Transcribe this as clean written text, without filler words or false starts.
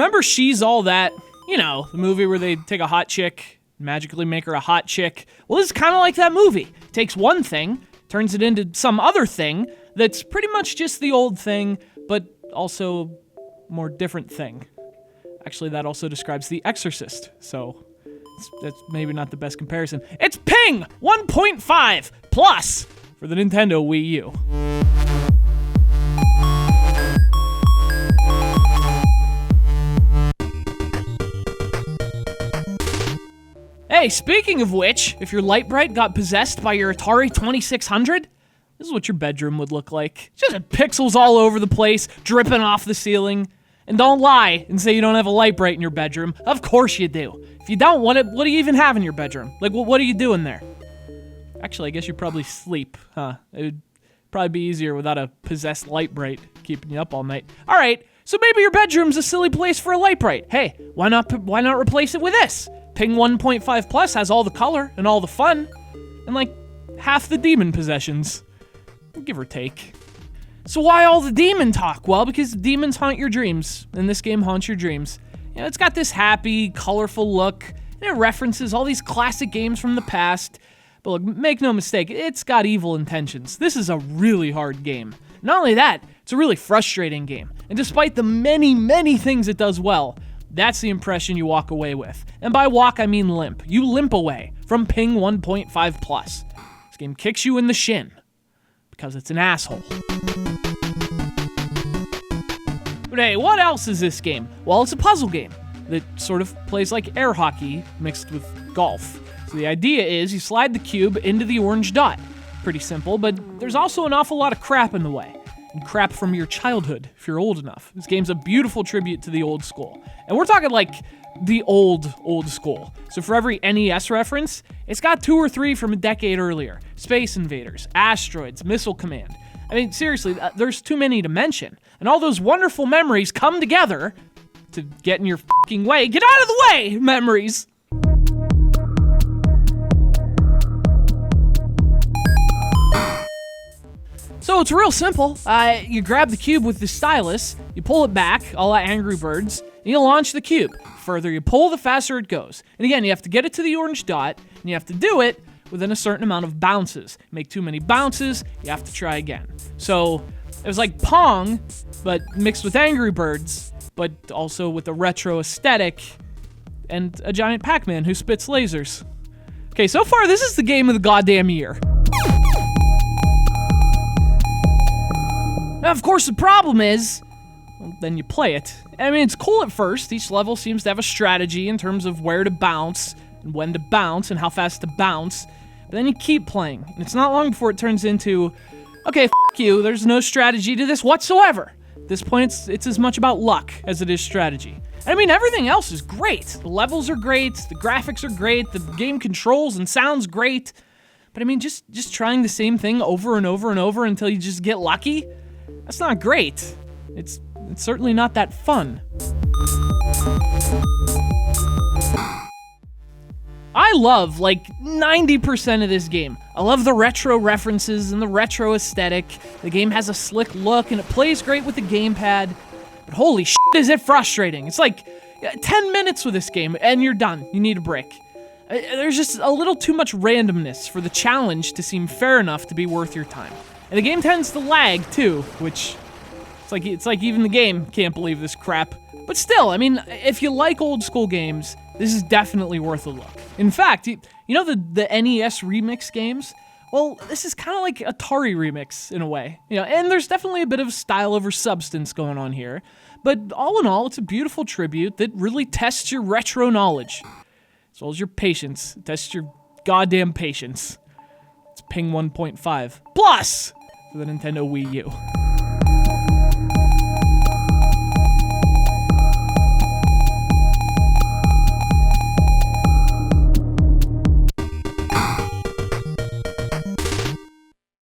remember She's All That? You know, the movie where they take a hot chick, magically make her a hot chick. Well, this is kind of like that movie. Takes one thing, turns it into some other thing that's pretty much just the old thing, but also more different thing. Actually, that also describes The Exorcist, so that's maybe not the best comparison. It's Ping 1.5 Plus for the Nintendo Wii U. Hey, speaking of which, if your light bright got possessed by your Atari 2600, this is what your bedroom would look like. Just pixels all over the place, dripping off the ceiling. And don't lie and say you don't have a light bright in your bedroom. Of course you do. If you don't, what do you even have in your bedroom? Like, what are you doing there? Actually, I guess you probably sleep, huh? It would probably be easier without a possessed light bright keeping you up all night. All right, so maybe your bedroom's a silly place for a light bright. Hey, why not replace it with this? Ping 1.5 Plus has all the color and all the fun, and like half the demon possessions, give or take. So why all the demon talk? Well, because demons haunt your dreams, and this game haunts your dreams. You know, it's got this happy, colorful look, and it references all these classic games from the past. But look, make no mistake, it's got evil intentions. This is a really hard game. Not only that, it's a really frustrating game. And despite the many, many things it does well, that's the impression you walk away with. And by walk, I mean limp. You limp away from Ping 1.5 Plus. This game kicks you in the shin because it's an asshole. But hey, what else is this game? Well, it's a puzzle game that sort of plays like air hockey mixed with golf. So the idea is you slide the cube into the orange dot. Pretty simple, but there's also an awful lot of crap in the way. And crap from your childhood, if you're old enough. This game's a beautiful tribute to the old school. And we're talking like the old school. So for every NES reference, it's got 2 or 3 from a decade earlier. Space Invaders, Asteroids, Missile Command. I mean, seriously, there's too many to mention. And all those wonderful memories come together to get in your fucking way. Get out of the way, memories! So it's real simple. You grab the cube with the stylus, you pull it back, a la Angry Birds, and you launch the cube. Further you pull, the faster it goes. And again, you have to get it to the orange dot, and you have to do it within a certain amount of bounces. Make too many bounces, you have to try again. So it was like Pong, but mixed with Angry Birds, but also with a retro aesthetic, and a giant Pac-Man who spits lasers. Okay, so far this is the game of the goddamn year. Now, of course, the problem is, well, then you play it. I mean, it's cool at first. Each level seems to have a strategy in terms of where to bounce, and when to bounce, and how fast to bounce. But then you keep playing, and it's not long before it turns into, okay, you, there's no strategy to this whatsoever. At this point, it's as much about luck as it is strategy. I mean, everything else is great. The levels are great, the graphics are great, the game controls and sounds great. But I mean, just trying the same thing over and over and over until you just get lucky? That's not great. It's certainly not that fun. I love, like, 90% of this game. I love the retro references and the retro aesthetic. The game has a slick look and it plays great with the GamePad. But holy shit, is it frustrating. It's like 10 minutes with this game and you're done. You need a break. There's just a little too much randomness for the challenge to seem fair enough to be worth your time. And the game tends to lag, too, which, it's like even the game can't believe this crap. But still, I mean, if you like old school games, this is definitely worth a look. In fact, you know the NES remix games? Well, this is kind of like Atari remix, in a way. You know, and there's definitely a bit of style over substance going on here. But all in all, it's a beautiful tribute that really tests your retro knowledge. As well as your patience. It tests your goddamn patience. It's Ping 1.5 Plus! For the Nintendo Wii U.